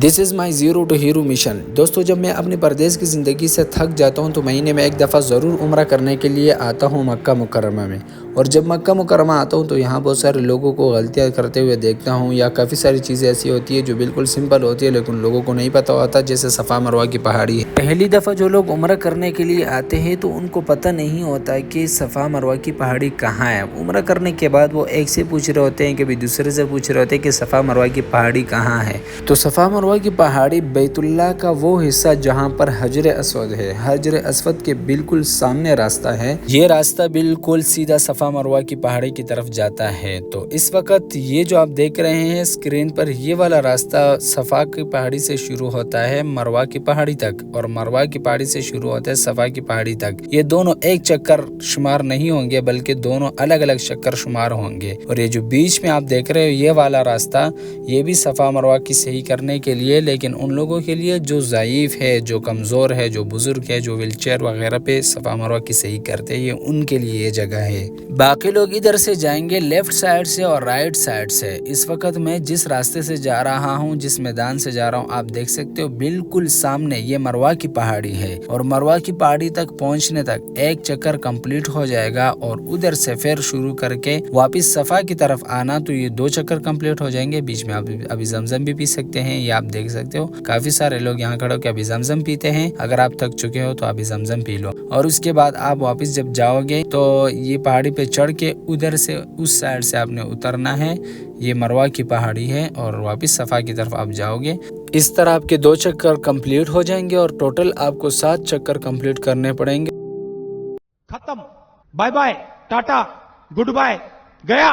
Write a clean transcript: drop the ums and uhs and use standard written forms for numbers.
This is my zero to hero mission. दोस्तों, जब मैं अपनी परदेश की ज़िंदगी से थक जाता हूँ तो महीने में एक दफ़ा ज़रूर उम्रा करने के लिए आता हूँ मक्का मुकर्रमा में। और जब मक्का मुकर्रमा आता हूँ तो यहाँ बहुत सारे लोगों को गलतियाँ करते हुए देखता हूँ, या काफ़ी सारी चीज़ें ऐसी होती है जो बिल्कुल सिंपल होती है लेकिन लोगों को नहीं पता होता, जैसे सफ़ा मरवा की पहाड़ी है। पहली दफ़ा जो लोग उम्रा करने के लिए आते हैं तो उनको पता नहीं होता कि सफ़ा मरवा की पहाड़ी कहाँ है। उम्रा करने के बाद वो एक से पूछ रहे होते हैं, कभी दूसरे से पूछ रहे होते हैं कि सफ़ा मरवा की पहाड़ी कहाँ है। तो सफ़ा मरवा की पहाड़ी बैतुल्लाह का वो हिस्सा जहाँ पर हजर अस्वद है, हजर अस्वद के बिल्कुल सामने रास्ता है। ये रास्ता बिल्कुल सीधा सफ़ा मरवा की पहाड़ी की तरफ जाता है। तो इस वक्त ये जो आप देख रहे हैं स्क्रीन पर, ये वाला रास्ता सफ़ा की पहाड़ी से शुरू होता है मरवा की पहाड़ी तक, और मरवा की पहाड़ी से शुरू होता है सफ़ा की पहाड़ी तक। ये दोनों एक चक्कर शुमार नहीं होंगे बल्कि दोनों अलग अलग चक्कर शुमार होंगे। और ये जो बीच में आप देख रहे हो ये वाला रास्ता, ये भी सफ़ा मरवा की सही करने के लिए, लेकिन उन लोगों के लिए जो ज़ईफ़ है, जो कमज़ोर है, जो बुज़ुर्ग है, जो व्हीलचेयर वगैरह पे सफ़ा मरवा की सही करते हैं, ये उनके लिए ये जगह है। बाकी लोग इधर से जाएंगे लेफ़्ट साइड से और राइट साइड से। इस वक्त मैं जिस रास्ते से जा रहा हूँ, जिस मैदान से जा रहा हूँ, आप देख सकते हो बिल्कुल सामने ये मरवा की पहाड़ी है। और मरवा की पहाड़ी तक पहुँचने तक एक चक्कर कंप्लीट हो जाएगा और उधर से फिर शुरू करके वापस सफ़ा की तरफ आना, तो ये 2 चक्कर कंप्लीट हो जाएंगे। बीच में आप अभी ज़मज़म भी पी सकते हैं। ये आप देख सकते हो काफ़ी सारे लोग यहाँ खड़े होकर अभी ज़मज़म पीते हैं। अगर आप थक चुके हो तो अभी ज़मज़म पी लो। और उसके बाद आप वापस जब जाओगे तो ये पहाड़ी पे चढ़ के उधर से उस साइड से आपने उतरना है। ये मरवा की पहाड़ी है और वापस सफ़ा की तरफ आप जाओगे। इस तरह आपके 2 चक्कर कंप्लीट हो जाएंगे और टोटल आपको 7 चक्कर कंप्लीट करने पड़ेंगे। खत्म, bye bye, tata, goodbye, गया।